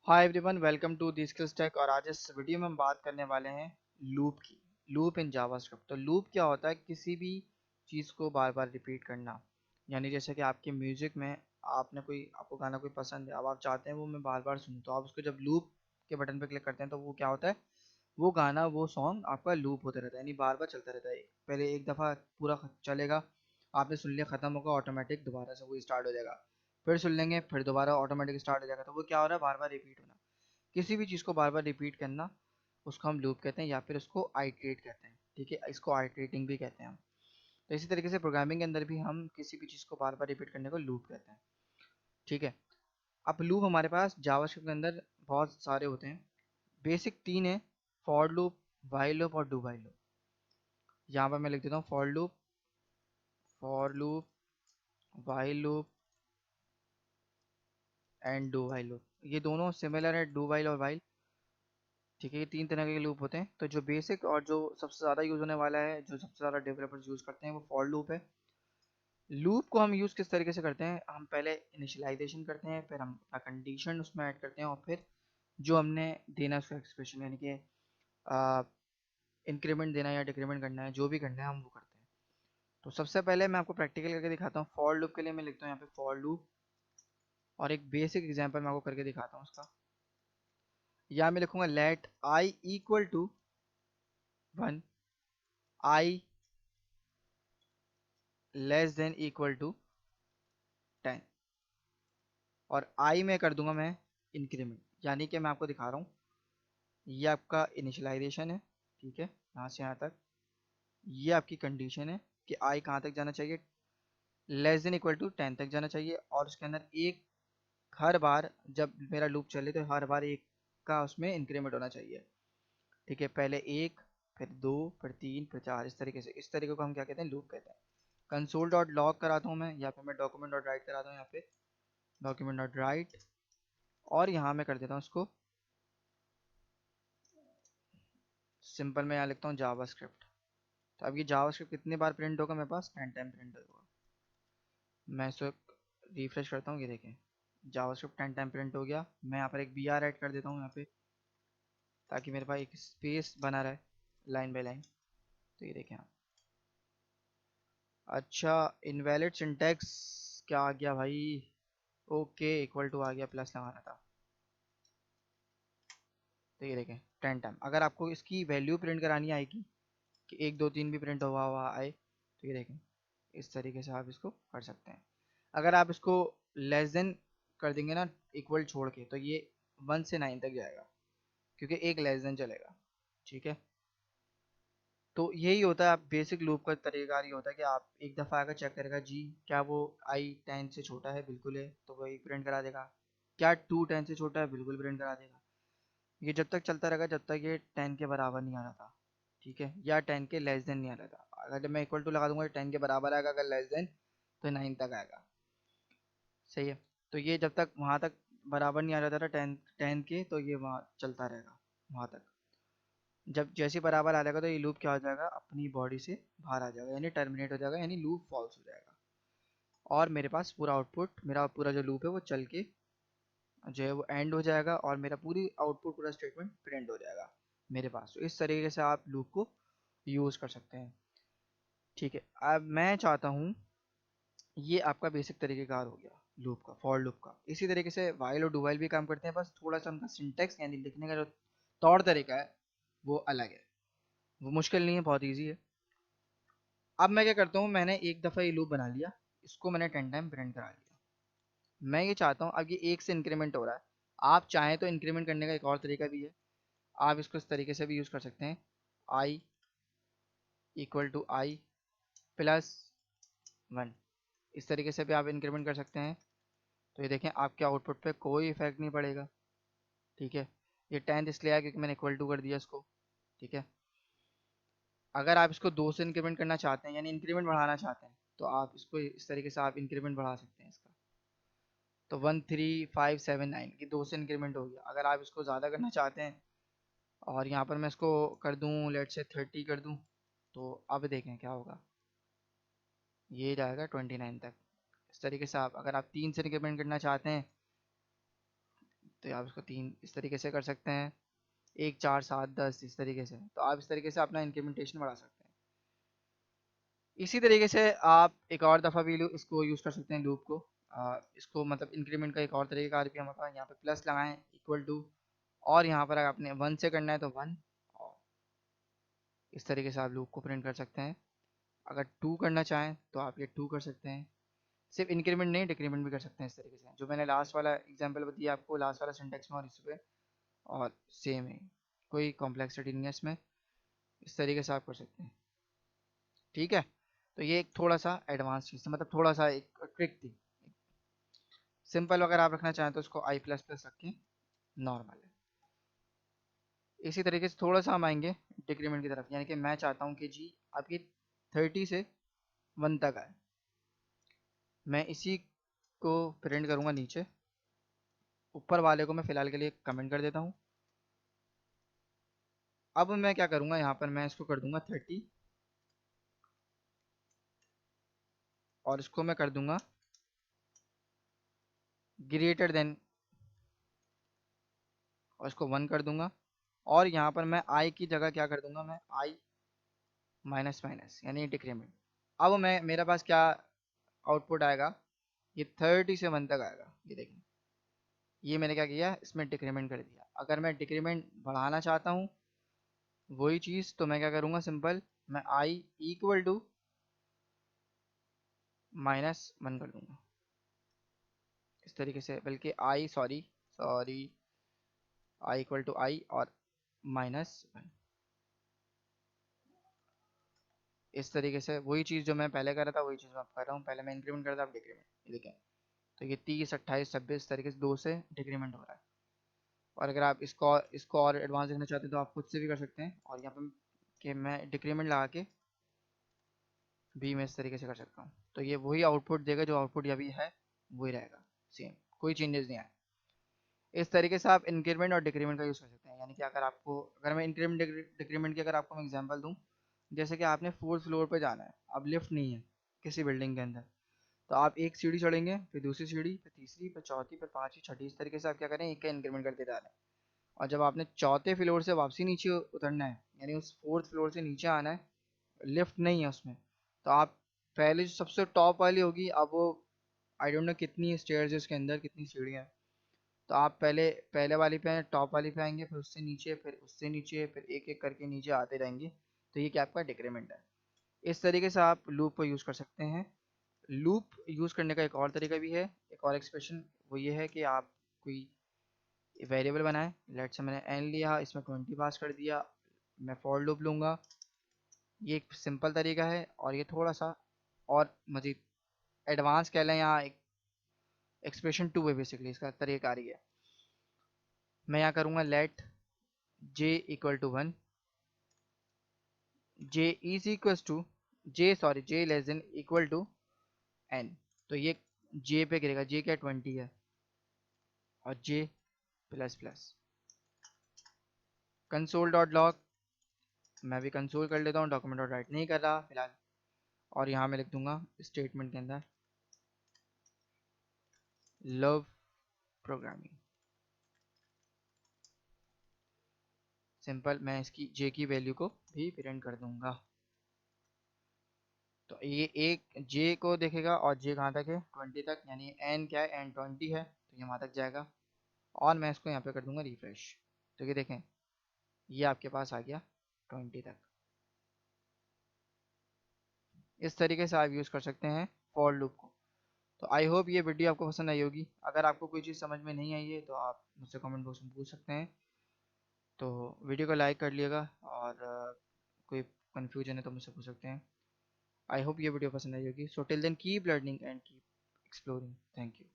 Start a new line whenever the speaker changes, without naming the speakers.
Hi everyone, welcome to the Skills Tech. और आज इस वीडियो में हम बात करने वाले हैं लूप की। Loop in JavaScript. तो लूप क्या होता है? किसी भी चीज़ को बार बार रिपीट करना। यानी जैसे कि आपके म्यूजिक में आपको गाना कोई पसंद है, अब आप चाहते हैं वो मैं बार बार सुनूं, तो आप उसको जब लूप के बटन पर क्लिक करते हैं तो वो क्या होता है, वो गाना वो सॉन्ग आपका लूप होता रहता है, यानी बार बार चलता रहता है। पहले एक दफ़ा पूरा चलेगा, आपने सुन लिया, ख़त्म होगा, ऑटोमेटिक दोबारा से वो स्टार्ट हो जाएगा। फिर सुन लेंगे, फिर दोबारा ऑटोमेटिक स्टार्ट हो जाएगा। तो वो क्या हो रहा है, बार बार रिपीट होना। किसी भी चीज़ को बार बार रिपीट करना, उसको हम लूप कहते हैं या फिर उसको आइट्रेट कहते हैं। ठीक है, इसको आइट्रेटिंग भी कहते हैं हम। तो इसी तरीके से प्रोग्रामिंग के अंदर भी हम किसी भी चीज़ को बार बार रिपीट करने को लूप कहते हैं। ठीक है, अब लूप हमारे पास जावास्क्रिप्ट के अंदर बहुत सारे होते हैं। बेसिक तीन है: फॉर लूप, व्हाइल लूप और डू व्हाइल लूप। यहाँ पर मैं लिख देता हूँ for loop, while loop and do while loop. ये दोनों सिमिलर है, डू व्हाइल और व्हाइल। ठीक है, ये तीन तरह के लूप होते हैं। तो जो बेसिक और जो सबसे ज़्यादा यूज़ होने वाला है, जो सबसे ज़्यादा डेवलपर्स यूज़ करते हैं, वो फॉर लूप है। लूप को हम यूज़ किस तरीके से करते हैं, हम पहले इनिशियलाइजेशन करते हैं, फिर हम अपना कंडीशन उसमें ऐड करते हैं, और फिर जो हमने देना है उसका एक्सप्रेशन, यानी कि इंक्रीमेंट देना है या डिक्रीमेंट करना है, जो भी करना है हम वो करते हैं। तो सबसे पहले मैं आपको प्रैक्टिकल करके दिखाता हूँ। फॉर लूप के लिए मैं लिखता हूँ यहाँ पे फॉर लूप, और एक बेसिक एग्जांपल मैं आपको करके दिखाता हूँ उसका। यहाँ मैं लिखूंगा let i equal to 1, i less than equal to 10, और आई में कर दूंगा मैं इंक्रीमेंट। यानी कि मैं आपको दिखा रहा हूँ, ये आपका इनिशियलाइजेशन है, ठीक है, यहाँ से यहाँ तक। ये आपकी कंडीशन है कि आई कहाँ तक जाना चाहिए, लेस देन इक्वल टू 10 तक जाना चाहिए। और उसके अंदर एक, हर बार जब मेरा लूप चले तो हर बार एक का उसमें इंक्रीमेंट होना चाहिए। ठीक है, पहले एक, फिर दो, फिर तीन, फिर चार, इस तरीके से। इस तरीके को हम क्या कहते हैं, लूप कहते हैं। कंसोल डॉट लॉग कराता हूँ मैं, या फिर मैं डॉक्यूमेंट डॉट राइट कराता हूँ यहाँ पे, डॉक्यूमेंट डॉट राइट। और यहाँ मैं कर देता हूँ इसको सिंपल में, यहाँ लिखता हूँ जावास्क्रिप्ट। तो अब ये जावास्क्रिप्ट कितनी बार प्रिंट होगा, मेरे पास 10 टाइम प्रिंट होगा। मैं इसको रिफ्रेश करता हूँ, ये देखें, जावास्क्रिप्ट 10 टाइम प्रिंट हो गया। मैं यहाँ पर एक बी आर ऐड कर देता हूँ यहाँ पे, ताकि मेरे पास एक स्पेस बना रहे लाइन बाय लाइन। तो ये देखें आप। अच्छा, इनवैलिड सिंटैक्स क्या आ गया भाई? ओके, इक्वल टू आ गया, प्लस लगाना था। तो ये देखें 10 टाइम। अगर आपको इसकी वैल्यू प्रिंट करानी आएगी कि 1 2 3 भी प्रिंट हुआ हुआ आए, तो ये देखें, इस तरीके से आप इसको कर सकते हैं। अगर आप इसको लेस देन कर देंगे ना, इक्वल छोड़ के, तो ये 1 से 9 तक जाएगा, क्योंकि एक लेस देन चलेगा। ठीक है, तो यही होता है। आप बेसिक लूप का तरीका ये होता है कि आप एक दफ़ा आकर चेक करेगा जी, क्या वो आई 10 से छोटा है, बिल्कुल है, तो वही प्रिंट करा देगा। क्या 2 10 से छोटा है, बिल्कुल प्रिंट करा देगा। ये जब तक चलता रहेगा जब तक ये 10 के बराबर नहीं आ रहा था। ठीक है, या 10 के लेस देन नहीं आ रहा था। अगर जब मैं इक्वल टू लगा दूंगा 10 के बराबर आएगा, अगर लेस देन तो 9 तक आएगा। सही है, तो ये जब तक वहाँ तक बराबर नहीं आ रहा था 10 के, तो ये वहाँ चलता रहेगा वहाँ तक। जब जैसे बराबर आ जाएगा तो ये लूप क्या हो जाएगा, अपनी बॉडी से बाहर आ जाएगा, यानी टर्मिनेट हो जाएगा, यानी लूप फॉल्स हो जाएगा। और मेरे पास पूरा आउटपुट, मेरा पूरा जो लूप है वो चल के जो है वो एंड हो जाएगा, और मेरा पूरी आउटपुट, पूरा स्टेटमेंट प्रिंट हो जाएगा मेरे पास। तो इस तरीके से आप लूप को यूज़ कर सकते हैं। ठीक है, अब मैं चाहता हूँ, ये आपका बेसिक तरीक़ेकार हो गया लूप का, फॉर लूप का। इसी तरीके से वाइल और डू वाइल भी काम करते हैं, बस थोड़ा सा उनका सिंटेक्स यानी लिखने का जो तौर तरीका है वो अलग है। वो मुश्किल नहीं है, बहुत ईजी है। अब मैं क्या करता हूँ, मैंने एक दफ़ा ये लूप बना लिया, इसको मैंने 10 टाइम प्रिंट करा लिया। मैं ये चाहता हूँ, अब ये एक से इंक्रीमेंट हो रहा है। आप चाहें तो इंक्रीमेंट करने का एक और तरीका भी है। आप इसको इस तरीके से भी यूज़ कर सकते हैं, आई इक्वल टू आई प्लस 1। इस तरीके से भी आप इंक्रीमेंट कर सकते हैं। तो ये देखें, आपके आउटपुट पे कोई इफेक्ट नहीं पड़ेगा। ठीक है, ये 10th इसलिए आया क्योंकि मैंने इक्वल टू कर दिया इसको। ठीक है, अगर आप इसको 2 से इंक्रीमेंट करना चाहते हैं, यानी इंक्रीमेंट बढ़ाना चाहते हैं, तो आप इसको इस तरीके से आप इंक्रीमेंट बढ़ा सकते हैं इसका। तो 13579 की 2 से इंक्रीमेंट हो गया। अगर आप इसको ज़्यादा करना चाहते हैं, और यहाँ पर मैं इसको कर दूँ, लेट से 30 कर दूँ, तो अब देखें क्या होगा, ये जाएगा 29 तक। इस तरीके से आप, अगर आप 3 से इंक्रीमेंट करना चाहते हैं, तो आप इसको 3 इस तरीके से कर सकते हैं, 1 4 7 10 इस तरीके से। तो आप इस तरीके से अपना इंक्रीमेंटेशन बढ़ा सकते हैं। इसी तरीके से आप एक और दफ़ा भी इसको यूज़ कर सकते हैं लूप को। इसको मतलब इंक्रीमेंट का एक और तरीका भी हमारे पास, यहाँ पे प्लस लगाएं इक्वल टू, और यहाँ पर अगर आपने 1 से करना है तो 1, और इस तरीके से आप लूप को प्रिंट कर सकते हैं। अगर 2 करना चाहें तो आप ये 2 कर सकते हैं। सिर्फ इंक्रीमेंट नहीं, डिक्रीमेंट भी कर सकते हैं इस तरीके से, जो मैंने लास्ट वाला एग्जांपल दिया आपको, लास्ट वाला सिंटेक्स में और इस पे, और सेम है, कोई कॉम्प्लेक्सिटी नहीं है इसमें। इस तरीके से आप कर सकते हैं। ठीक है, तो ये एक थोड़ा सा एडवांस चीज़ था, मतलब थोड़ा सा एक ट्रिक थी। सिंपल अगर आप रखना चाहें तो इसको आई प्लस प्लस रखें, नॉर्मल है। इसी तरीके से थोड़ा सा हम आएंगे डिक्रीमेंट की तरफ, यानी कि मैं चाहता हूँ कि जी आपकी 30 से 1 तक आए। मैं इसी को प्रिंट करूँगा नीचे, ऊपर वाले को मैं फ़िलहाल के लिए कमेंट कर देता हूँ। अब मैं क्या करूँगा, यहाँ पर मैं इसको कर दूँगा 30, और इसको मैं कर दूँगा ग्रेटर देन, और इसको 1 कर दूँगा। और यहाँ पर मैं आई की जगह क्या कर दूँगा, मैं आई माइनस माइनस यानी डिक्रीमेंट। अब मैं, मेरे पास क्या आउटपुट आएगा, ये 30 से 1 तक आएगा। ये देखिए, ये मैंने क्या किया, इसमें डिक्रीमेंट कर दिया। अगर मैं डिक्रीमेंट बढ़ाना चाहता हूँ वही चीज़, तो मैं क्या करूँगा, सिंपल मैं आई इक्वल टू -1 कर दूँगा इस तरीके से, बल्कि I sorry sorry I equal to I और -1, इस तरीके से। वही चीज़ जो मैं पहले कर रहा था वही चीज़ मैं अब कर रहा हूँ। पहले मैं इंक्रीमेंट कर रहा था, अब डिक्रीमेंट। ये देखें, तो ये 30 28 26 तरीके से 2 से डिक्रीमेंट हो रहा है। और अगर आप इसको और एडवांस देखना चाहते हैं तो आप खुद से भी कर सकते हैं, और यहाँ पे कि मैं डिक्रीमेंट लगा के भी मैं इस तरीके से कर सकता हूँ। तो ये वही आउटपुट देगा, जो आउटपुट अभी है वही रहेगा सेम, कोई चेंजेस नहीं आए। इस तरीके से आप इंक्रीमेंट और डिक्रीमेंट का यूज़ कर सकते हैं। यानी कि अगर आपको, अगर मैं इंक्रीमेंट डिक्रीमेंट की अगर आपको मैं एग्जांपल दूं, जैसे कि आपने 4th फ्लोर पे जाना है, अब लिफ्ट नहीं है किसी बिल्डिंग के अंदर, तो आप एक सीढ़ी चढ़ेंगे, फिर दूसरी सीढ़ी, फिर तीसरी, फिर चौथी, फिर पाँचवीं, छठी, इस तरीके से आप क्या करें, एक का इंक्रीमेंट करते जा रहे हैं। और जब आपने चौथे फ्लोर से वापसी नीचे उतरना है, यानी उस 4th फ्लोर से नीचे आना है, लिफ्ट नहीं है उसमें, तो आप पहले जो सबसे टॉप वाली होगी, अब वो आई डोंट नो कितनी स्टेयर्स है उसके अंदर, कितनी सीढ़ियाँ हैं, तो आप पहले पहले वाली पे आए, टॉप वाली पे आएंगे, फिर उससे नीचे, फिर उससे नीचे, फिर एक एक करके नीचे आते रहेंगे। तो ये क्या आपका डिक्रीमेंट है। इस तरीके से आप लूप को यूज़ कर सकते हैं। लूप यूज़ करने का एक और तरीका भी है, एक और एक्सप्रेशन, वो ये है कि आप कोई वेरिएबल बनाएं। लेट्स से मैंने n लिया, इसमें 20 पास कर दिया, मैं फॉर लूप लूँगा। ये एक सिंपल तरीका है, और ये थोड़ा सा और मज़ीद एडवांस कह लें, यहाँ एक एक्सप्रेशन 2 है बेसिकली, इसका तरीकारी है। मैं यहाँ करूँगा let j equal to 1, j is equal to j less than equal to n। तो ये j पे गिरेगा, j क्या 20 है, और j plus plus console dot log, मैं भी कंसोल कर लेता हूँ, डॉक्यूमेंट डॉट राइट नहीं कर रहा फिलहाल। और यहाँ मैं लिख दूंगा स्टेटमेंट के अंदर लव प्रोग्रामिंग। सिंपल, मैं इसकी j की वैल्यू को भी प्रिंट कर दूंगा। तो ये एक j को देखेगा, और j कहाँ तक है, 20 तक, यानी n क्या है, n 20 है, तो ये वहाँ तक जाएगा। और मैं इसको यहाँ पे कर दूंगा रिफ्रेश, तो ये देखें, ये आपके पास आ गया 20 तक। इस तरीके से आप यूज़ कर सकते हैं फॉर लूप को। तो आई होप ये वीडियो आपको पसंद आई होगी। अगर आपको कोई चीज़ समझ में नहीं आई है तो आप मुझसे कमेंट बॉक्स में पूछ सकते हैं। तो वीडियो को लाइक कर लिएगा, और कोई कन्फ्यूजन है तो मुझसे पूछ सकते हैं। आई होप ये वीडियो पसंद आई होगी। So till then keep learning and keep exploring. Thank you.